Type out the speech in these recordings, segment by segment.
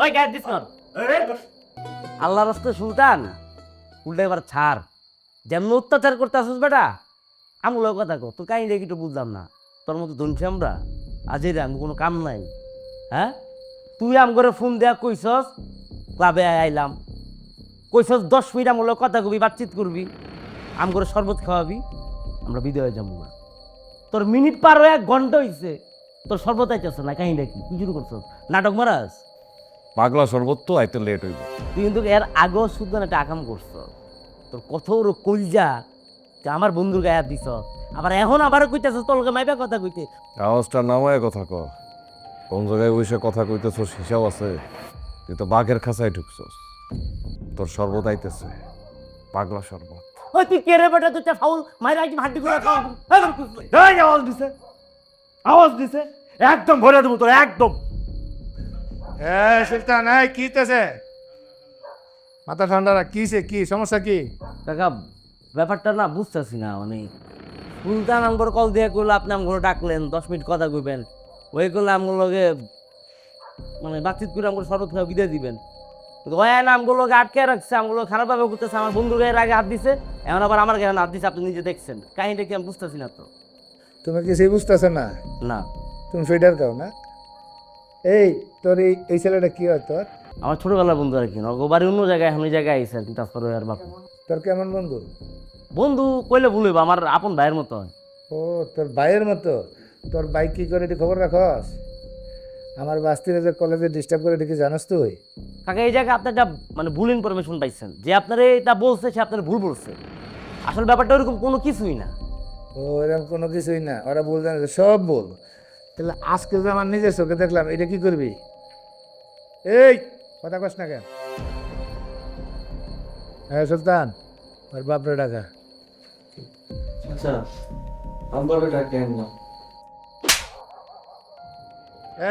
ওই গায়ে দিস না। আল্লাহ রাস্তা সুলতান উল্টা এবার ছাড়, যেমন অত্যাচার করতে আসিস বেটা আমগুলো কথা কো তোর কাহিনী একটু বুঝলাম না। তোর মতো ধনছি আমরা আজ রে আমি কোনো কাম নাই। হ্যাঁ তুই আম করে ফোন দেয়া কইসস ক্লাবে আইলাম, কইসস 10 মিনিট আমগুলো কথা কবি বাতচিত করবি, আম করে শরবত খাওয়াবি, আমরা বিদায় হয়ে যাবো না। তোর মিনিট পার হয়ে 1 ঘন্টা হইছে, তোর শরবত আইতেছে না, কাহিনী কি কি শুরু করছস নাটক মারাস? পাগলা শরবত তো আইতে লেট হইব। তুই কিন্তু এর আগেও শুদ্ধ একটা আকাম করছ, তোর কঠোর কলজা যে আমার বন্ধুর গায়ে হাত দিছ, আবার এখন আবার কইতেছ তোলকে মাইবা কথা কইতে। আওয়াজটা নামায় কথা ক। কোন জায়গায় বসে কথা কইতেছস হিসাব আছে? তুই তো বাঘের খাঁচায় ঢুকছস। তোর শরবত আইতেছে, পাগলা শরবত। ওই তুই কে রে বেটা, তুই ফাউল মাইরা আইছি হাড্ডি করে খাওয়া। এই আওয়াজ দিছে, আওয়াজ দিছে, একদম ভরে দেবো তোর একদম। সুলতান এই কি হইতেছে? মাথা ঠান্ডা রাখ, কিছে কি সমস্যা কি? কাকা ব্যাপারটা না বুঝতেছি না, মানে সুলতান আমগর কল দিয়ে কইলো আপনি আমগর ডাকলেন 10 মিনিট কথা কইবেন, ওই করলে আমগুলোকে মানে বাতচিত করে আমগুলো শরবত খাওয়া বিদায় দিবেন। ওই না আমগুলোকে আটকে রাখছে, আমগুলো খারাপভাবে করতেছে, আমার বন্ধুর গায়ের আগে হাত দিছে, এখন আবার আমার গায়ে হাত দিছে, আপনি নিজে দেখছেন কাহিনীটা কি আমি বুঝতেছি না তো। তুমি কিছুই বুঝতেছ না? না তুমি ফিডার দাও না। এই তোর এই ছেলেটা কি হয় তোর? আমার ছোটবেলার বন্ধু আর কি, বাড়ি অন্য জায়গায়, এখন ওই জায়গায় আইসে আর কি, ট্রান্সফার হয়ে আর বাপ। তোর কেমন বন্ধু? বন্ধু কইলে ভুল হইব, আমার আপন ভাইয়ের মতো হয়। ও তোর ভাইয়ের মতো। তোর ভাই কি করে এটি খবর রাখস? আমার বাস্তিরে যে কলেজে ডিস্টার্ব করে দেখি জানাস তুই? কাকা এই জায়গায় আপনি একটা মানে ভুল ইনফরমেশন পাইছেন, যে আপনার এটা বলছে সে আপনার ভুল বলছে, আসলে ব্যাপারটা ওরকম কোনো কিছুই না। ও এরকম কোনো কিছুই না, ওরা ভুল জানে, সব ভুল। তাহলে আজকে যে আমার নিজের চোখে দেখলাম, এটা কি করবি? এই কথা কস না কেন? হ্যাঁ সুলতান, ওর বাপরে ডাকা। আচ্ছা আমার ডাকেন না।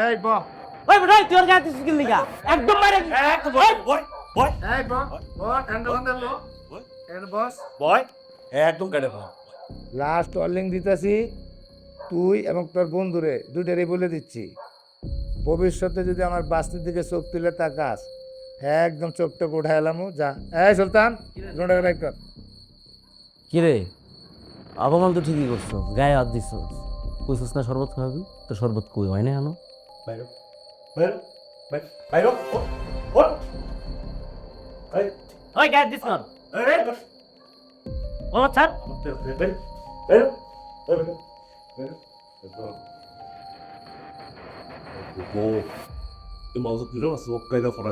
এই ব ওই বেটা তুই ওর গায়ে দিছিস কি লিগা? একদম মাইরা দিস। এই ব ঠান্ডা ঠান্ডা লো এর বস বয় একদম কেটে ফেল। লাস্ট ওয়ার্নিং দিতেছি, তুই এবং তোর বন্ধুরে দুইটারই বলে দিচ্ছি, ভবিষ্যতে যদি আমার বাস্তির দিকে চোখ তুলে তাকাস, একদম চোখটা উঠাই এলাম যা। এই সুলতান রোডে রাখ কর। কিরে অপমান তো ঠিকই করছো, গায়ে হাত দিছ, কইছিস না শরবত খাওয়াবি, তো শরবত কই হয় না আনো। বাইরো বাইরো বাইরো ও এই ওই গায়ে দিস না। এই ও ছাড়। বাইরো বাইরো বাইরো 오, 이거 마우스 들어갔어. 가이다 보라.